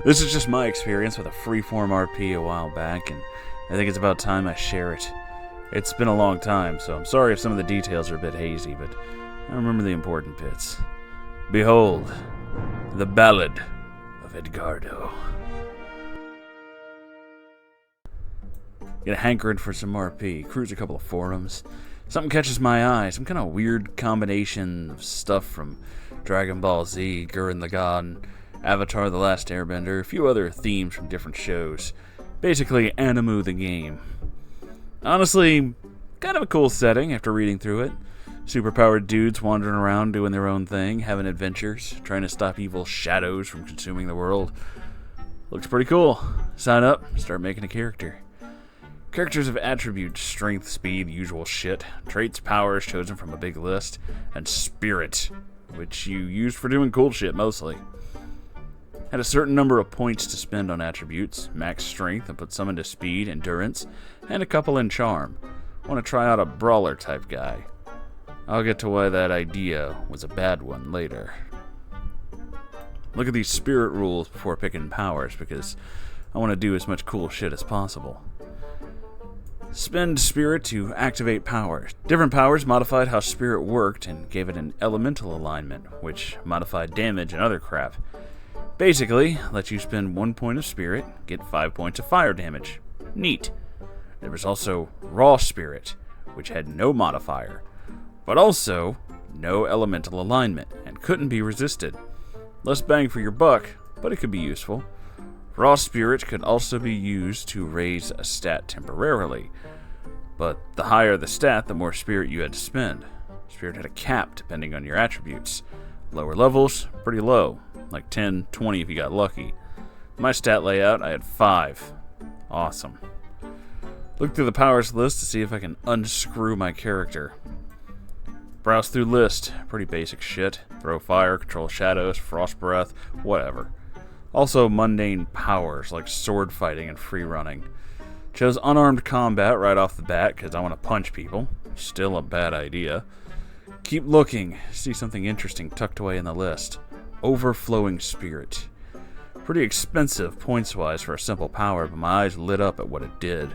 This is just my experience with a freeform RP a while back, and I think it's about time I share it. It's been a long time, so I'm sorry if some of the details are a bit hazy, but I remember the important bits. Behold, the Ballad of Edgardo. Get a hankering for some RP, cruise a couple of forums. Something catches my eye, some kind of weird combination of stuff from Dragon Ball Z, Gurren Lagann, Avatar The Last Airbender, a few other themes from different shows. Basically, Animu the game. Honestly, kind of a cool setting after reading through it. Superpowered dudes wandering around doing their own thing, having adventures, trying to stop evil shadows from consuming the world. Looks pretty cool. Sign up, start making a character. Characters have attributes, strength, speed, usual shit, traits, powers chosen from a big list, and spirit, which you use for doing cool shit mostly. Had a certain number of points to spend on attributes, max strength and put some into speed, endurance, and a couple in charm. Want to try out a brawler type guy. I'll get to why that idea was a bad one later. Look at these spirit rules before picking powers, because I want to do as much cool shit as possible. Spend spirit to activate powers. Different powers modified how spirit worked and gave it an elemental alignment, which modified damage and other crap. Basically, lets you spend 1 point of spirit, get 5 points of fire damage. Neat. There was also raw spirit, which had no modifier, but also no elemental alignment and couldn't be resisted. Less bang for your buck, but it could be useful. Raw spirit could also be used to raise a stat temporarily, but the higher the stat, the more spirit you had to spend. Spirit had a cap depending on your attributes. Lower levels, pretty low, like 10, 20 if you got lucky. My stat layout, I had 5. Awesome. Look through the powers list to see if I can unscrew my character. Browse through list, pretty basic shit. Throw fire, control shadows, frost breath, whatever. Also mundane powers like sword fighting and free running. Chose unarmed combat right off the bat because I want to punch people. Still a bad idea. Keep looking, see something interesting tucked away in the list. Overflowing spirit. Pretty expensive points-wise for a simple power, but my eyes lit up at what it did.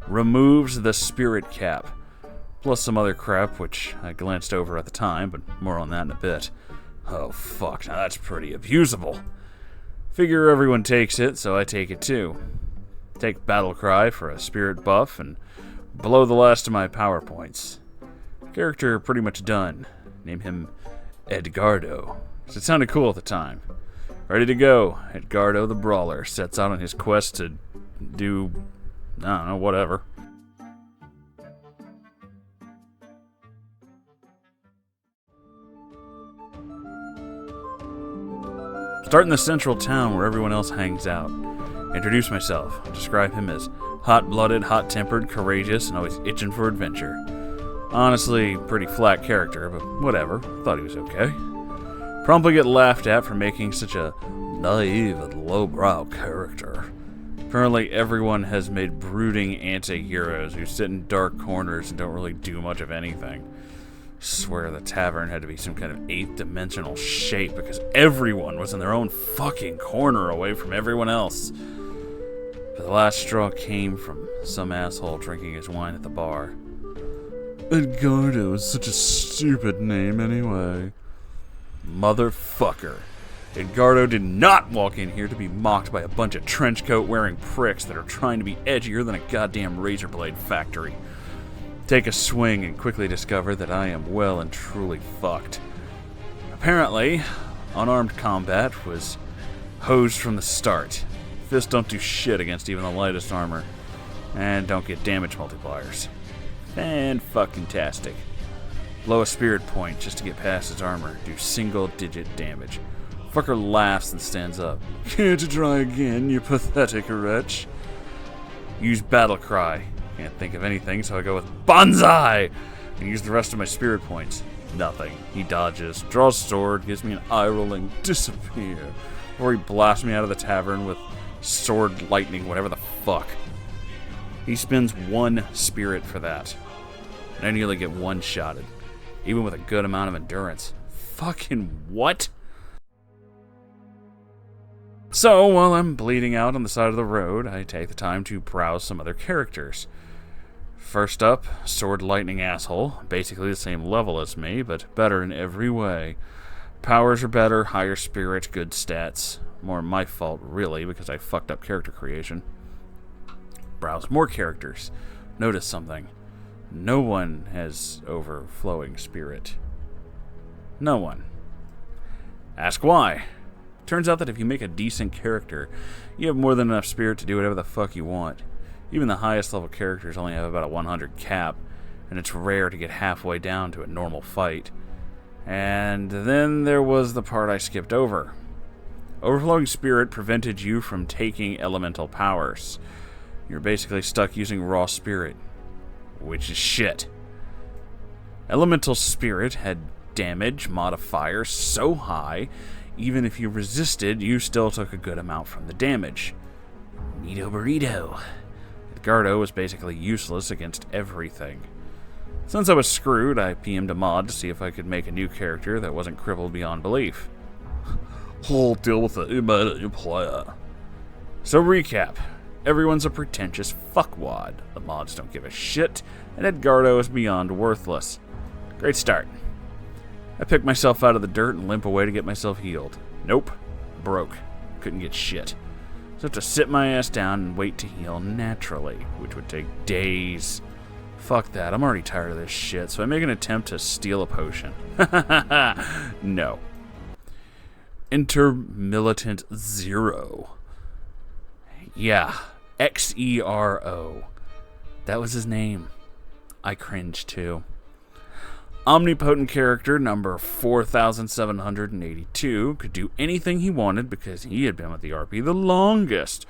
Removes the spirit cap. Plus some other crap, which I glanced over at the time, but more on that in a bit. Oh fuck, now that's pretty abusable. Figure everyone takes it, so I take it too. Take Battle Cry for a spirit buff, and blow the last of my power points. Character pretty much done. Name him Edgardo. It sounded cool at the time. Ready to go. Edgardo the Brawler sets out on his quest to do, I don't know, whatever. Start in the central town where everyone else hangs out. Introduce myself. Describe him as hot-blooded, hot-tempered, courageous, and always itching for adventure. Honestly, pretty flat character, but whatever. Thought he was okay. Promptly get laughed at for making such a naive and lowbrow character. Apparently everyone has made brooding anti-heroes who sit in dark corners and don't really do much of anything. Swear the tavern had to be some kind of 8th dimensional shape because everyone was in their own fucking corner away from everyone else. But the last straw came from some asshole drinking his wine at the bar. Edgardo is such a stupid name anyway. Motherfucker. Edgardo did not walk in here to be mocked by a bunch of trenchcoat wearing pricks that are trying to be edgier than a goddamn razor blade factory. Take a swing and quickly discover that I am well and truly fucked. Apparently, unarmed combat was hosed from the start. Fists don't do shit against even the lightest armor. And don't get damage multipliers. Fan-fucking-tastic. Blow a spirit point just to get past his armor. Do single-digit damage. Fucker laughs and stands up. Care to try again, you pathetic wretch? Use Battle Cry. Can't think of anything, so I go with Banzai! And use the rest of my spirit points. Nothing. He dodges, draws sword, gives me an eye-rolling disappear. Or he blasts me out of the tavern with sword lightning, whatever the fuck. He spends 1 spirit for that. And I nearly get one-shotted. Even with a good amount of endurance. Fucking what? So, while I'm bleeding out on the side of the road, I take the time to browse some other characters. First up, Sword Lightning Asshole, basically the same level as me, but better in every way. Powers are better, higher spirit, good stats. More my fault, really, because I fucked up character creation. Browse more characters. Notice something. No one has overflowing spirit. No one. Ask why. Turns out that if you make a decent character, you have more than enough spirit to do whatever the fuck you want. Even the highest level characters only have about a 100 cap, and it's rare to get halfway down to a normal fight. And then there was the part I skipped over. Overflowing spirit prevented you from taking elemental powers. You're basically stuck using raw spirit, which is shit. Elemental spirit had damage modifiers so high, even if you resisted, you still took a good amount from the damage. Neato burrito. Edgardo was basically useless against everything. Since I was screwed, I PM'd a mod to see if I could make a new character that wasn't crippled beyond belief. I'll deal with the new player. So recap. Everyone's a pretentious fuckwad. The mods don't give a shit, and Edgardo is beyond worthless. Great start. I picked myself out of the dirt and limp away to get myself healed. Nope. Broke. Couldn't get shit. So I have to sit my ass down and wait to heal naturally, which would take days. Fuck that. I'm already tired of this shit, so I make an attempt to steal a potion. No. Enter Militant Zero. Yeah. Xero. That was his name. I cringed too. Omnipotent character number 4782 could do anything he wanted because he had been with the RP the longest.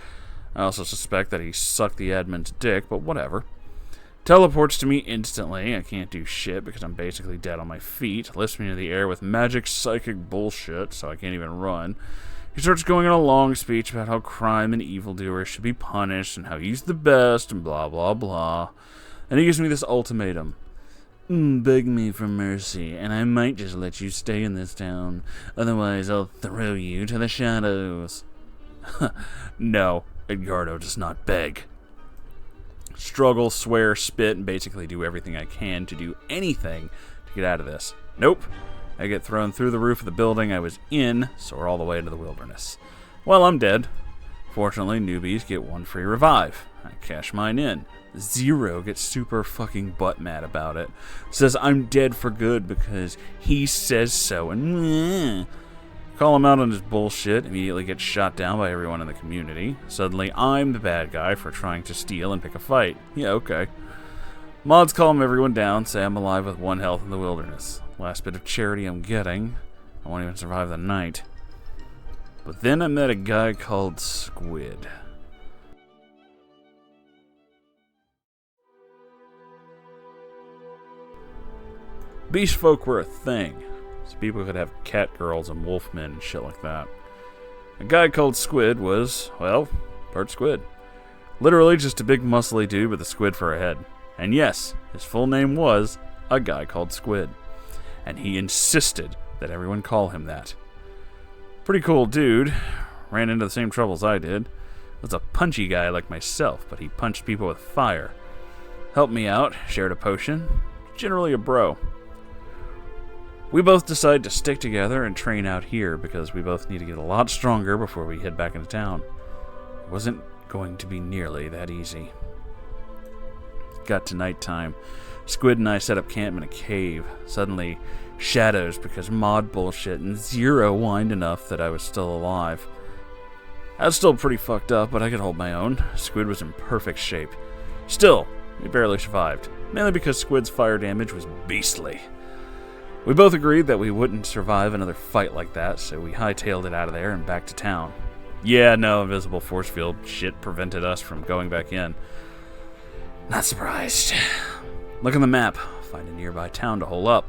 I also suspect that he sucked the admin's dick, but whatever. Teleports to me instantly. I can't do shit because I'm basically dead on my feet. Lifts me into the air with magic psychic bullshit, so I can't even run. He starts going on a long speech about how crime and evildoers should be punished and how he's the best and blah blah blah. And he gives me this ultimatum. Beg me for mercy, and I might just let you stay in this town. Otherwise, I'll throw you to the shadows. No, Edgardo does not beg. Struggle, swear, spit, and basically do everything I can to do anything to get out of this. Nope. I get thrown through the roof of the building I was in, soar all the way into the wilderness. Well, I'm dead. Fortunately, newbies get one free revive. I cash mine in. Zero gets super fucking butt mad about it. Says I'm dead for good because he says so, and call him out on his bullshit, immediately gets shot down by everyone in the community. Suddenly I'm the bad guy for trying to steal and pick a fight. Yeah, okay. Mods calm everyone down, say I'm alive with 1 health in the wilderness. Last bit of charity I'm getting. I won't even survive the night. But then I met a guy called Squid. Beast folk were a thing, so people could have cat girls and wolfmen and shit like that. A guy called Squid was, well, part squid. Literally just a big muscly dude with a squid for a head. And yes, his full name was a guy called Squid. And he insisted that everyone call him that. Pretty cool dude. Ran into the same troubles I did. Was a punchy guy like myself, but he punched people with fire. Helped me out, shared a potion. Generally a bro. We both decided to stick together and train out here because we both need to get a lot stronger before we head back into town. It wasn't going to be nearly that easy. Got to nighttime. Squid and I set up camp in a cave. Suddenly, shadows because mod bullshit, and Zero whined enough that I was still alive. I was still pretty fucked up, but I could hold my own. Squid was in perfect shape. Still, we barely survived, mainly because Squid's fire damage was beastly. We both agreed that we wouldn't survive another fight like that, so we hightailed it out of there and back to town. Yeah, no, invisible force field shit prevented us from going back in. Not surprised. Look on the map, find a nearby town to hole up.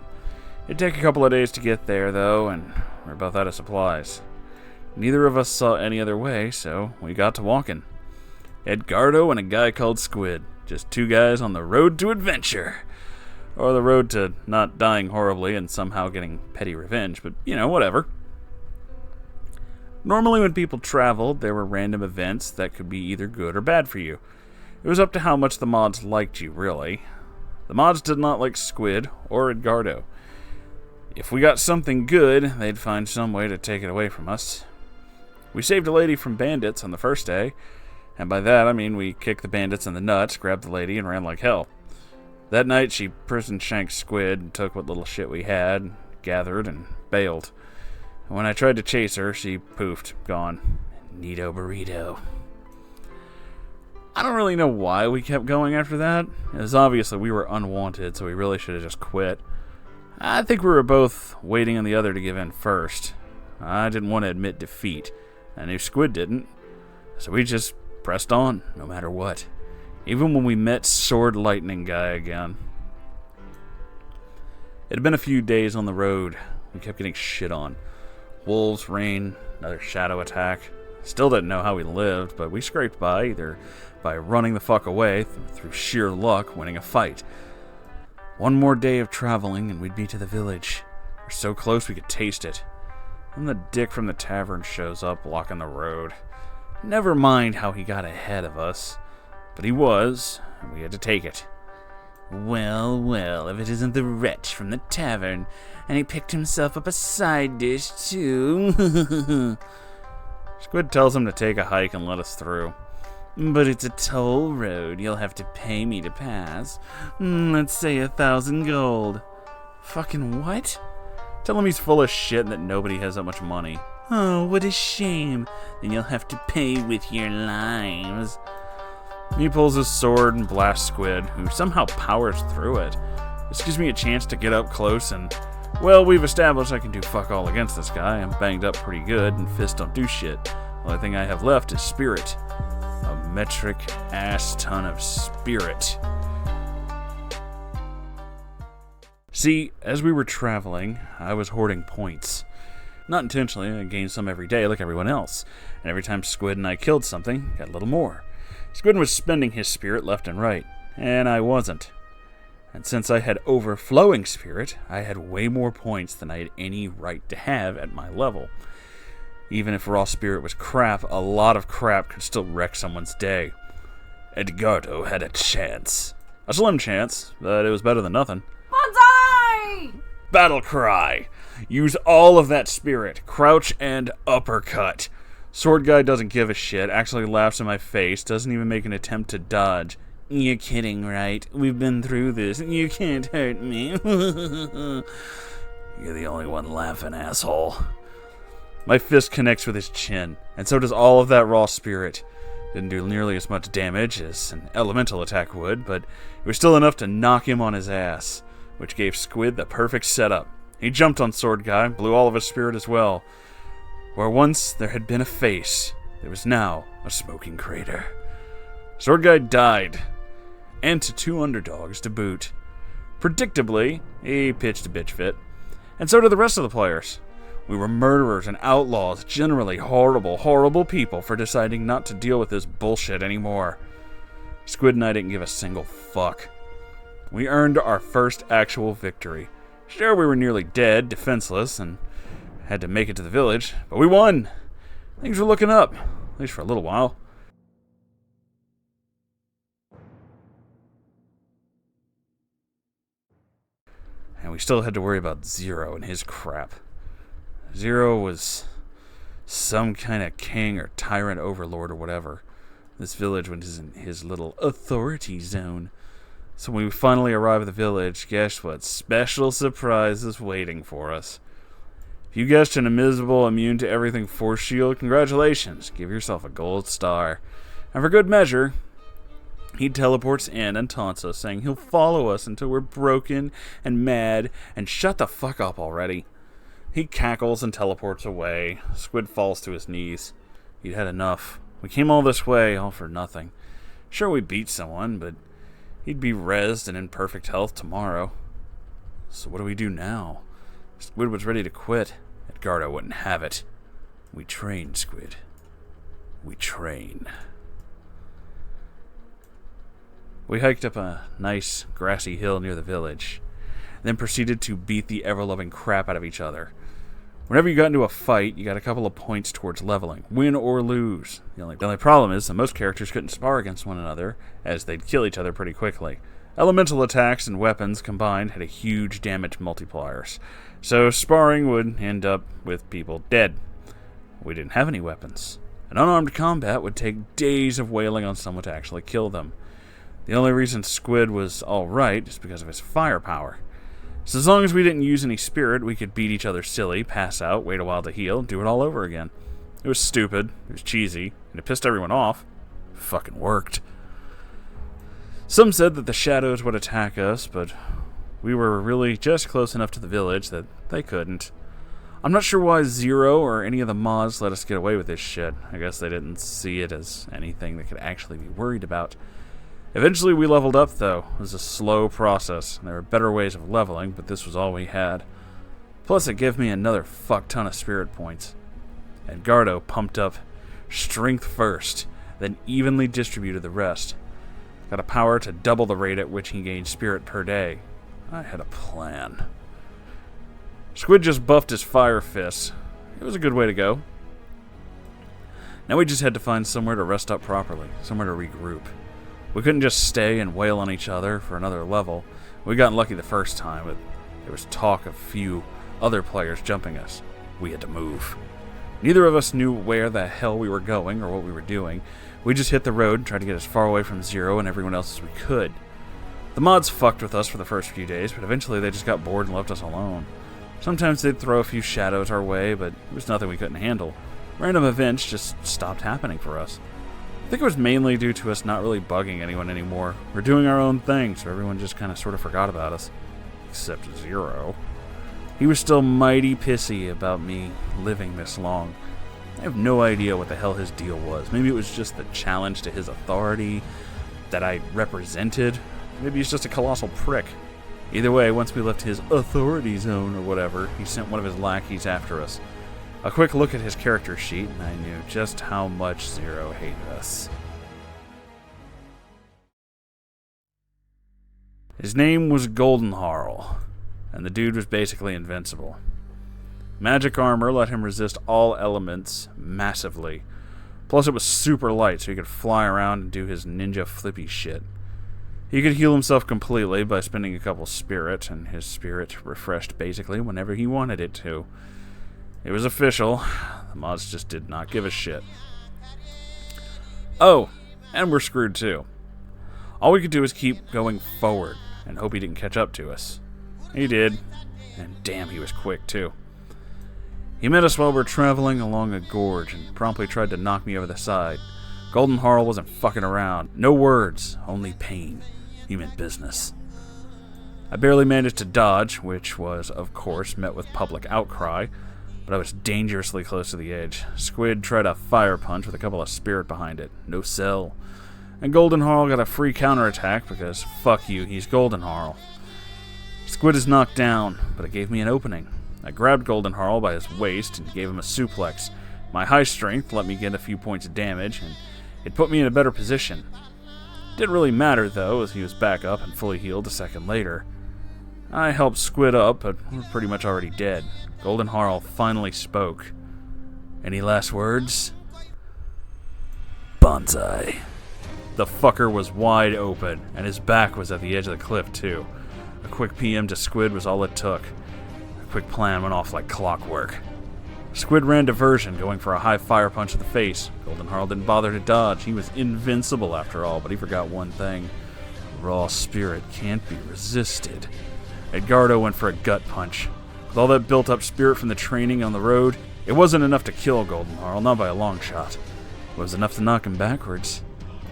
It'd take a couple of days to get there, though, and we're both out of supplies. Neither of us saw any other way, so we got to walking. Edgardo and a guy called Squid. Just 2 guys on the road to adventure. Or the road to not dying horribly and somehow getting petty revenge, but, you know, whatever. Normally when people traveled, there were random events that could be either good or bad for you. It was up to how much the mods liked you, really. The mods did not like Squid or Edgardo. If we got something good, they'd find some way to take it away from us. We saved a lady from bandits on the first day, and by that I mean we kicked the bandits in the nuts, grabbed the lady, and ran like hell. That night she prison shanked Squid and took what little shit we had, gathered, and bailed. And when I tried to chase her, she poofed, gone. Neato burrito. I don't really know why we kept going after that. It was obvious that we were unwanted, so we really should have just quit. I think we were both waiting on the other to give in first. I didn't want to admit defeat. I knew Squid didn't. So we just pressed on, no matter what. Even when we met Sword Lightning Guy again. It had been a few days on the road. We kept getting shit on. Wolves, rain, another shadow attack. Still didn't know how we lived, but we scraped by, either by running the fuck away, through sheer luck, winning a fight. One more day of traveling and we'd be to the village. We're so close we could taste it. And the dick from the tavern shows up, blocking the road. Never mind how he got ahead of us. But he was, and we had to take it. Well, well, if it isn't the wretch from the tavern, and he picked himself up a side dish, too. Squid tells him to take a hike and let us through. But it's a toll road. You'll have to pay me to pass. Let's say 1,000 gold. Fucking what? Tell him he's full of shit and that nobody has that much money. Oh, what a shame. Then you'll have to pay with your lives. He pulls his sword and blasts Squid, who somehow powers through it. This gives me a chance to get up close and, well, we've established I can do fuck all against this guy. I'm banged up pretty good and fists don't do shit. The only thing I have left is spirit. A metric ass ton of spirit. See, as we were traveling, I was hoarding points. Not intentionally, I gained some every day like everyone else. And every time Squid and I killed something, got a little more. Squid was spending his spirit left and right, and I wasn't. And since I had overflowing spirit, I had way more points than I had any right to have at my level. Even if raw spirit was crap, a lot of crap could still wreck someone's day. Edgardo had a chance. A slim chance, but it was better than nothing. Bonsai! Battle cry! Use all of that spirit. Crouch and uppercut. Sword guy doesn't give a shit, actually laughs in my face, doesn't even make an attempt to dodge. You're kidding, right? We've been through this. You can't hurt me. You're the only one laughing, asshole. My fist connects with his chin, and so does all of that raw spirit. Didn't do nearly as much damage as an elemental attack would, but it was still enough to knock him on his ass, which gave Squid the perfect setup. He jumped on Sword Guy, blew all of his spirit as well. Where once there had been a face, there was now a smoking crater. Sword Guy died, and to 2 underdogs to boot. Predictably, he pitched a bitch fit, and so did the rest of the players. We were murderers and outlaws, generally horrible, horrible people for deciding not to deal with this bullshit anymore. Squid and I didn't give a single fuck. We earned our first actual victory. Sure, we were nearly dead, defenseless, and had to make it to the village, but we won! Things were looking up, at least for a little while. And we still had to worry about Zero and his crap. Zero was some kind of king or tyrant overlord or whatever. This village was in his little authority zone. So when we finally arrive at the village, guess what? Special surprise is waiting for us. If you guessed an invisible, immune to everything force shield, congratulations. Give yourself a gold star. And for good measure, he teleports in and taunts us, saying he'll follow us until we're broken and mad and shut the fuck up already. He cackles and teleports away. Squid falls to his knees. He'd had enough. We came all this way, all for nothing. Sure, we beat someone, but he'd be rezzed and in perfect health tomorrow. So what do we do now? Squid was ready to quit. Edgardo wouldn't have it. We train, Squid. We train. We hiked up a nice grassy hill near the village, then proceeded to beat the ever-loving crap out of each other. Whenever you got into a fight, you got a couple of points towards leveling, win or lose. The only problem is that most characters couldn't spar against one another, as they'd kill each other pretty quickly. Elemental attacks and weapons combined had a huge damage multipliers, so sparring would end up with people dead. We didn't have any weapons. An unarmed combat would take days of wailing on someone to actually kill them. The only reason Squid was alright is because of his firepower. So as long as we didn't use any spirit, we could beat each other silly, pass out, wait a while to heal, do it all over again. It was stupid, it was cheesy, and it pissed everyone off. It fucking worked. Some said that the shadows would attack us, but we were really just close enough to the village that they couldn't. I'm not sure why Zero or any of the mods let us get away with this shit. I guess they didn't see it as anything they could actually be worried about. Eventually we leveled up, though. It was a slow process. There were better ways of leveling, but this was all we had. Plus, it gave me another fuck ton of spirit points. Edgardo pumped up strength first, then evenly distributed the rest. Got a power to double the rate at which he gained spirit per day. I had a plan. Squid just buffed his fire fists. It was a good way to go. Now we just had to find somewhere to rest up properly, somewhere to regroup. We couldn't just stay and wail on each other for another level. We got lucky the first time, but there was talk of few other players jumping us. We had to move. Neither of us knew where the hell we were going or what we were doing. We just hit the road and tried to get as far away from Zero and everyone else as we could. The mods fucked with us for the first few days, but eventually they just got bored and left us alone. Sometimes they'd throw a few shadows our way, but it was nothing we couldn't handle. Random events just stopped happening for us. I think it was mainly due to us not really bugging anyone anymore. We're doing our own thing, so everyone just kind of sort of forgot about us. Except Zero. He was still mighty pissy about me living this long. I have no idea what the hell his deal was. Maybe it was just the challenge to his authority that I represented. Maybe he's just a colossal prick. Either way, once we left his authority zone or whatever, he sent one of his lackeys after us. A quick look at his character sheet, and I knew just how much Zero hated us. His name was Goldenharl, and the dude was basically invincible. Magic armor let him resist all elements massively. Plus it was super light, so he could fly around and do his ninja flippy shit. He could heal himself completely by spending a couple spirit, and his spirit refreshed basically whenever he wanted it to. It was official. The mods just did not give a shit. Oh, and we're screwed too. All we could do was keep going forward and hope he didn't catch up to us. He did, and damn, he was quick too. He met us while we were traveling along a gorge and promptly tried to knock me over the side. Goldenharl wasn't fucking around. No words, only pain. He meant business. I barely managed to dodge, which was, of course, met with public outcry, but I was dangerously close to the edge. Squid tried a fire punch with a couple of spirit behind it. No sell. And Goldenharl got a free counterattack because, fuck you, he's Goldenharl. Squid is knocked down, but it gave me an opening. I grabbed Goldenharl by his waist and gave him a suplex. My high strength let me get a few points of damage, and it put me in a better position. It didn't really matter, though, as he was back up and fully healed a second later. I helped Squid up, but we're pretty much already dead. Goldenharl finally spoke. Any last words? Bonsai. The fucker was wide open, and his back was at the edge of the cliff, too. A quick PM to Squid was all it took. A quick plan went off like clockwork. Squid ran diversion, going for a high fire punch to the face. Goldenharl didn't bother to dodge. He was invincible after all, but he forgot one thing. Raw spirit can't be resisted. Edgardo went for a gut punch. With all that built-up spirit from the training on the road, it wasn't enough to kill Goldenharl, not by a long shot. It was enough to knock him backwards,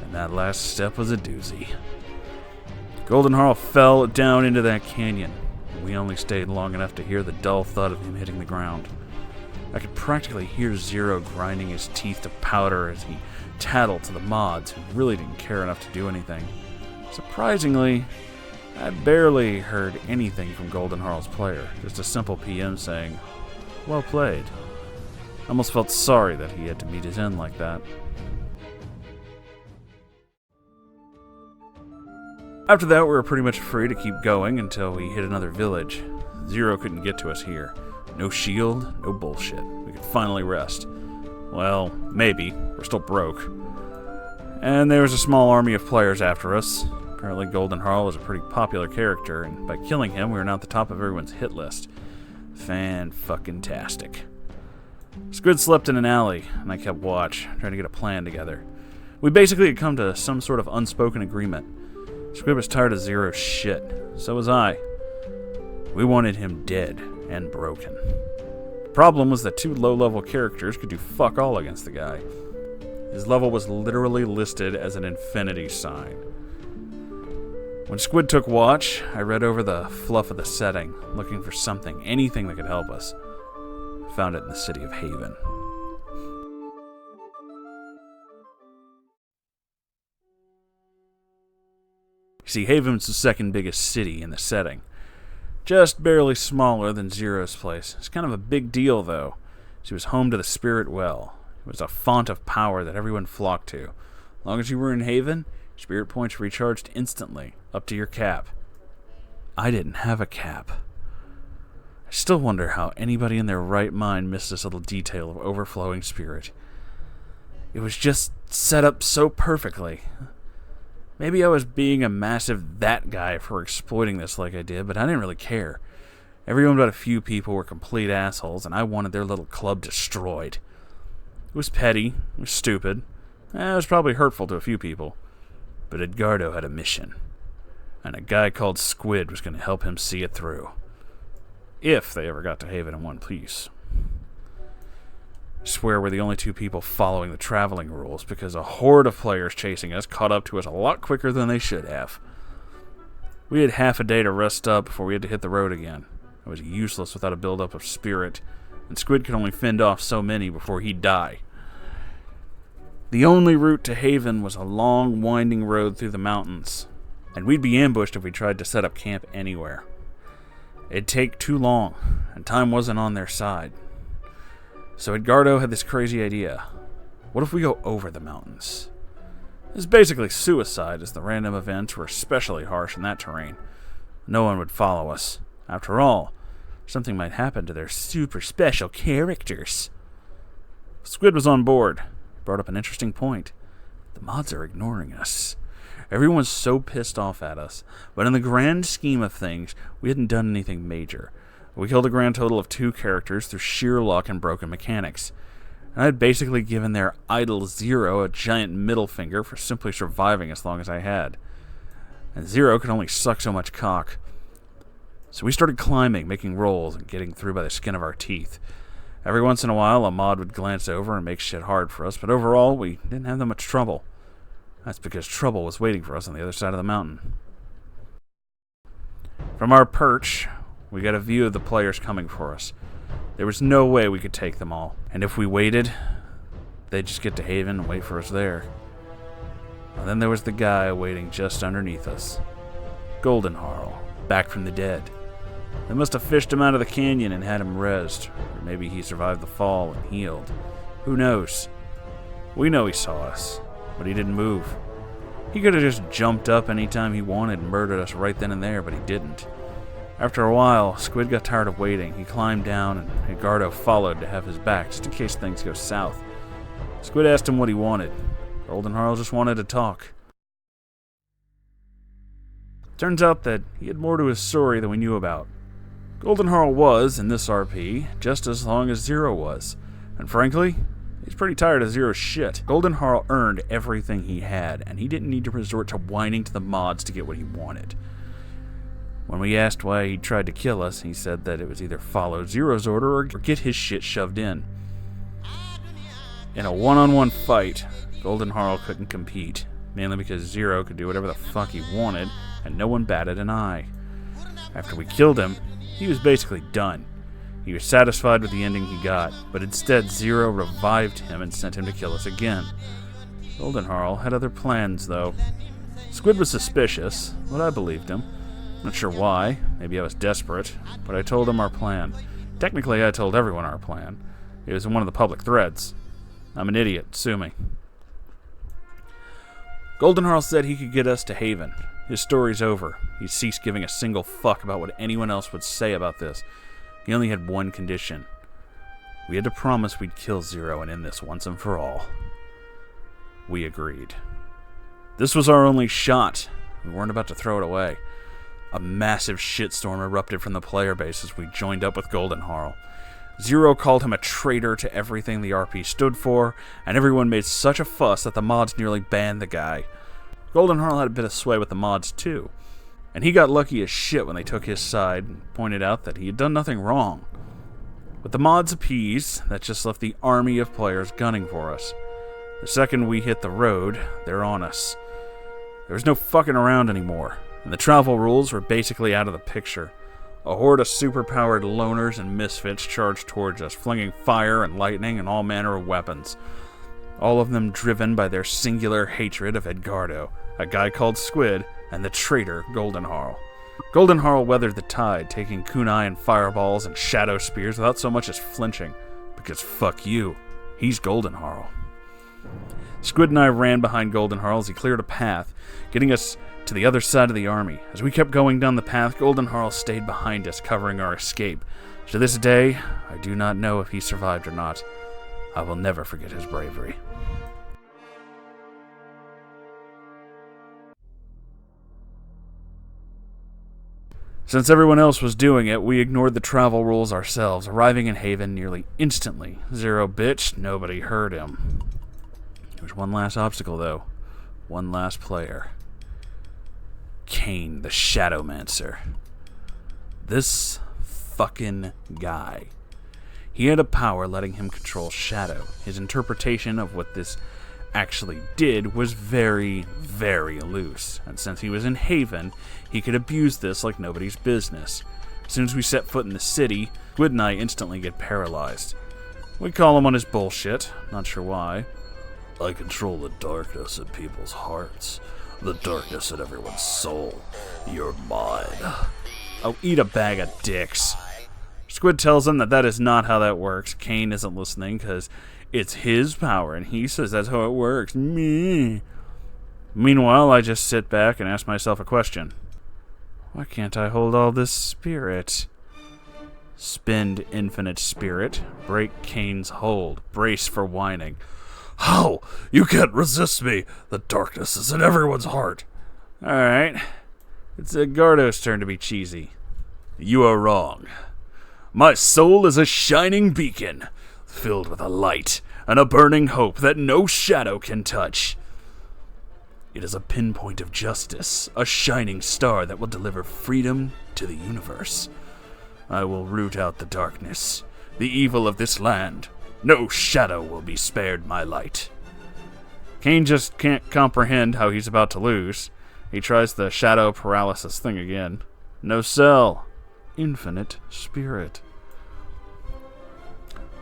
and that last step was a doozy. Goldenharl fell down into that canyon, and we only stayed long enough to hear the dull thud of him hitting the ground. I could practically hear Zero grinding his teeth to powder as he tattled to the mods, who really didn't care enough to do anything. Surprisingly, I barely heard anything from Goldenharl's player, just a simple PM saying, "Well played." I almost felt sorry that he had to meet his end like that. After that, we were pretty much free to keep going until we hit another village. Zero couldn't get to us here. No shield, no bullshit. We could finally rest. Well, maybe. We're still broke. And there was a small army of players after us. Apparently Golden Harl was a pretty popular character, and by killing him, we were now at the top of everyone's hit list. Fan-fucking-tastic. Squid slept in an alley, and I kept watch, trying to get a plan together. We basically had come to some sort of unspoken agreement. Squid was tired of Zero's shit. So was I. We wanted him dead and broken. The problem was that two low-level characters could do fuck all against the guy. His level was literally listed as an infinity sign. When Squid took watch, I read over the fluff of the setting, looking for something, anything that could help us. Found it in the city of Haven. You see, Haven's the second biggest city in the setting. Just barely smaller than Zero's place. It's kind of a big deal, though. She was home to the Spirit Well. It was a font of power that everyone flocked to. As long as you were in Haven, spirit points recharged instantly, up to your cap. I didn't have a cap. I still wonder how anybody in their right mind missed this little detail of overflowing spirit. It was just set up so perfectly. Maybe I was being a massive that guy for exploiting this like I did, but I didn't really care. Everyone but a few people were complete assholes, and I wanted their little club destroyed. It was petty, it was stupid, it was probably hurtful to a few people, but Edgardo had a mission, and a guy called Squid was going to help him see it through. If they ever got to Haven in one piece. I swear we're the only two people following the traveling rules because a horde of players chasing us caught up to us a lot quicker than they should have. We had half a day to rest up before we had to hit the road again. It was useless without a build-up of spirit, and Squid could only fend off so many before he'd die. The only route to Haven was a long, winding road through the mountains, and we'd be ambushed if we tried to set up camp anywhere. It'd take too long, and time wasn't on their side. So Edgardo had this crazy idea. What if we go over the mountains? It's basically suicide, as the random events were especially harsh in that terrain. No one would follow us. After all, something might happen to their super special characters. Squid was on board. He brought up an interesting point. The mods are ignoring us. Everyone's so pissed off at us, but in the grand scheme of things, we hadn't done anything major. We killed a grand total of 2 characters through sheer luck and broken mechanics. And I had basically given their idol Zero a giant middle finger for simply surviving as long as I had. And Zero could only suck so much cock. So we started climbing, making rolls, and getting through by the skin of our teeth. Every once in a while, a mod would glance over and make shit hard for us, but overall, we didn't have that much trouble. That's because trouble was waiting for us on the other side of the mountain. From our perch, we got a view of the players coming for us. There was no way we could take them all, and if we waited, they'd just get to Haven and wait for us there. And then there was the guy waiting just underneath us. Golden Harl, back from the dead. They must have fished him out of the canyon and had him rezzed, or maybe he survived the fall and healed. Who knows? We know he saw us, but he didn't move. He could have just jumped up anytime he wanted and murdered us right then and there, but he didn't. After a while, Squid got tired of waiting. He climbed down, and Edgardo followed to have his back, just in case things go south. Squid asked him what he wanted. Golden Harl just wanted to talk. Turns out that he had more to his story than we knew about. Golden Harl was, in this RP, just as long as Zero was. And frankly, he's pretty tired of Zero's shit. Golden Harl earned everything he had, and he didn't need to resort to whining to the mods to get what he wanted. When we asked why he tried to kill us, he said that it was either follow Zero's order or get his shit shoved in. In a one-on-one fight, Golden Harl couldn't compete, mainly because Zero could do whatever the fuck he wanted, and no one batted an eye. After we killed him, he was basically done. He was satisfied with the ending he got, but instead Zero revived him and sent him to kill us again. Golden Harl had other plans, though. Squid was suspicious, but I believed him. Not sure why. Maybe I was desperate, but I told him our plan. Technically, I told everyone our plan. It was in one of the public threads. I'm an idiot. Sue me. Golden Harl said he could get us to Haven. His story's over. He ceased giving a single fuck about what anyone else would say about this. He only had one condition. We had to promise we'd kill Zero and end this once and for all. We agreed. This was our only shot. We weren't about to throw it away. A massive shitstorm erupted from the player base as we joined up with Goldenharl. Zero called him a traitor to everything the RP stood for, and everyone made such a fuss that the mods nearly banned the guy. Goldenharl had a bit of sway with the mods too, and he got lucky as shit when they took his side and pointed out that he had done nothing wrong. With the mods appeased, that just left the army of players gunning for us. The second we hit the road, they're on us. There was no fucking around anymore, and the travel rules were basically out of the picture. A horde of superpowered loners and misfits charged towards us, flinging fire and lightning and all manner of weapons. All of them driven by their singular hatred of Edgardo, a guy called Squid, and the traitor Goldenharl. Goldenharl weathered the tide, taking kunai and fireballs and shadow spears without so much as flinching. Because fuck you, he's Goldenharl. Squid and I ran behind Goldenharl as he cleared a path, getting us to the other side of the army. As we kept going down the path, Goldenharl stayed behind us, covering our escape. To this day, I do not know if he survived or not. I will never forget his bravery. Since everyone else was doing it, we ignored the travel rules ourselves, arriving in Haven nearly instantly. Zero bitched, nobody heard him. There was one last obstacle, though. One last player. Kane, the Shadowmancer. This fucking guy. He had a power letting him control Shadow. His interpretation of what this actually did was very, very loose. And since he was in Haven, he could abuse this like nobody's business. As soon as we set foot in the city, Squid and I instantly get paralyzed. We call him on his bullshit, not sure why. I control the darkness in people's hearts. The darkness in everyone's soul. You're mine. Oh, eat a bag of dicks. Squid tells him that is not how that works. Kane isn't listening because it's his power, and he says that's how it works. Me. Meanwhile, I just sit back and ask myself a question. Why can't I hold all this spirit? Spend infinite spirit. Break Kane's hold. Brace for whining. How? You can't resist me. The darkness is in everyone's heart. Alright. It's Edgardo's turn to be cheesy. You are wrong. My soul is a shining beacon, filled with a light and a burning hope that no shadow can touch. It is a pinpoint of justice, a shining star that will deliver freedom to the universe. I will root out the darkness, the evil of this land. No shadow will be spared my light. Kane just can't comprehend how he's about to lose. He tries the shadow paralysis thing again. No cell. Infinite spirit.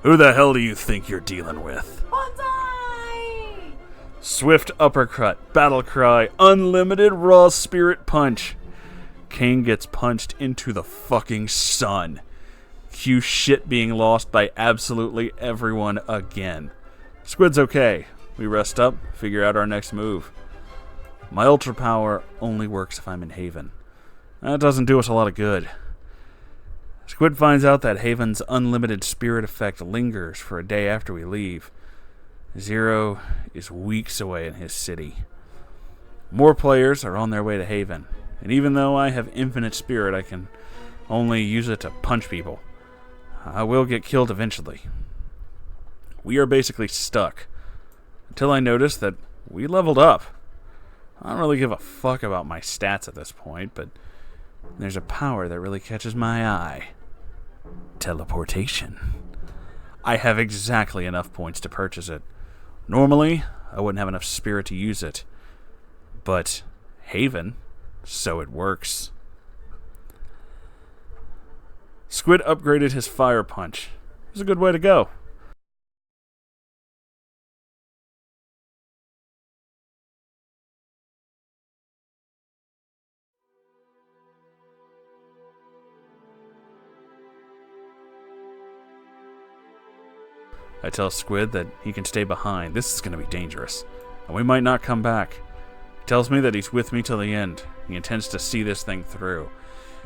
Who the hell do you think you're dealing with? Bonsai! Swift uppercut, battle cry, unlimited raw spirit punch. Kane gets punched into the fucking sun. Cue shit being lost by absolutely everyone again. Squid's okay. We rest up, figure out our next move. My ultra power only works if I'm in Haven. That doesn't do us a lot of good. Squid finds out that Haven's unlimited spirit effect lingers for a day after we leave. Zero is weeks away in his city. More players are on their way to Haven, and even though I have infinite spirit, I can only use it to punch people. I will get killed eventually. We are basically stuck, until I notice that we leveled up. I don't really give a fuck about my stats at this point, but there's a power that really catches my eye. Teleportation. I have exactly enough points to purchase it. Normally, I wouldn't have enough spirit to use it. But Haven, so it works. Squid upgraded his fire punch. It was a good way to go. I tell Squid that he can stay behind. This is going to be dangerous, and we might not come back. He tells me that he's with me till the end. He intends to see this thing through,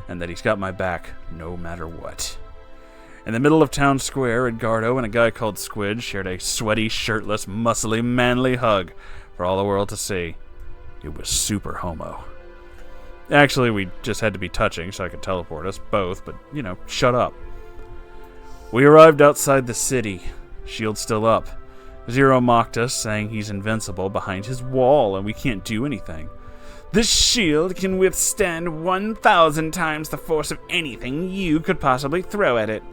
and that he's got my back no matter what. In the middle of town square, Edgardo and a guy called Squid shared a sweaty, shirtless, muscly, manly hug for all the world to see. It was super homo. Actually, we just had to be touching so I could teleport us both, but, shut up. We arrived outside the city. Shield still up. Zero mocked us, saying he's invincible behind his wall and we can't do anything. This shield can withstand 1,000 times the force of anything you could possibly throw at it.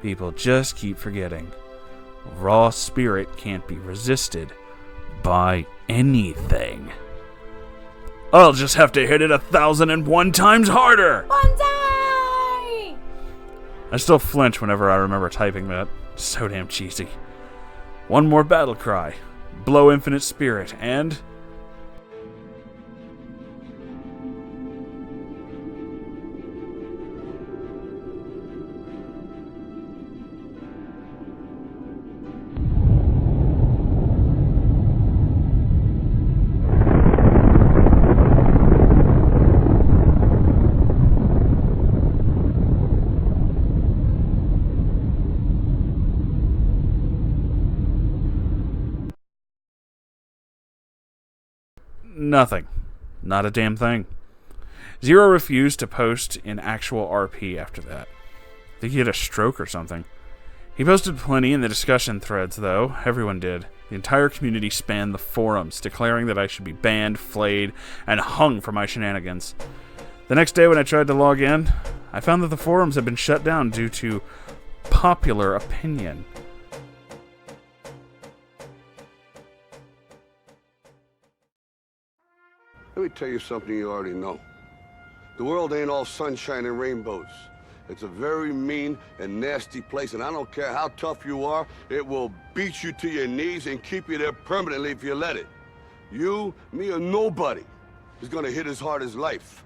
People just keep forgetting. Raw spirit can't be resisted by anything. I'll just have to hit it 1,001 times harder! Bonsai! I still flinch whenever I remember typing that. So damn cheesy. One more battle cry. Blow infinite spirit and... nothing. Not a damn thing. Zero refused to post in actual RP after that. I think he had a stroke or something. He posted plenty in the discussion threads, though. Everyone did. The entire community spanned the forums, declaring that I should be banned, flayed, and hung for my shenanigans. The next day when I tried to log in, I found that the forums had been shut down due to popular opinion. Let me tell you something you already know. The world ain't all sunshine and rainbows. It's a very mean and nasty place, and I don't care how tough you are, it will beat you to your knees and keep you there permanently if you let it. You, me, or nobody is gonna hit as hard as life.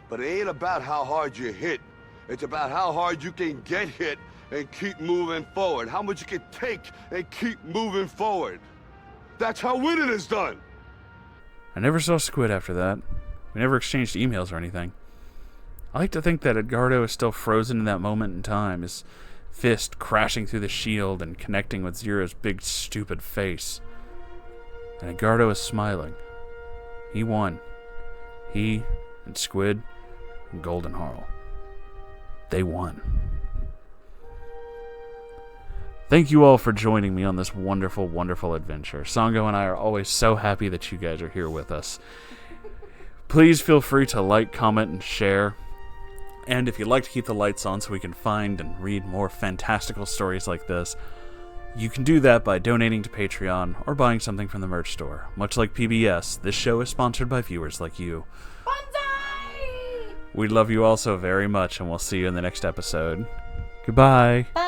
But it ain't about how hard you hit. It's about how hard you can get hit and keep moving forward. How much you can take and keep moving forward. That's how winning is done. I never saw Squid after that. We never exchanged emails or anything. I like to think that Edgardo is still frozen in that moment in time, his fist crashing through the shield and connecting with Zero's big, stupid face. And Edgardo is smiling. He won. He and Squid and Golden Harl. They won. Thank you all for joining me on this wonderful, wonderful adventure. Sango and I are always so happy that you guys are here with us. Please feel free to like, comment, and share. And if you'd like to keep the lights on so we can find and read more fantastical stories like this, you can do that by donating to Patreon or buying something from the merch store. Much like PBS, this show is sponsored by viewers like you. Bonsai! We love you all so very much, and we'll see you in the next episode. Goodbye. Bye.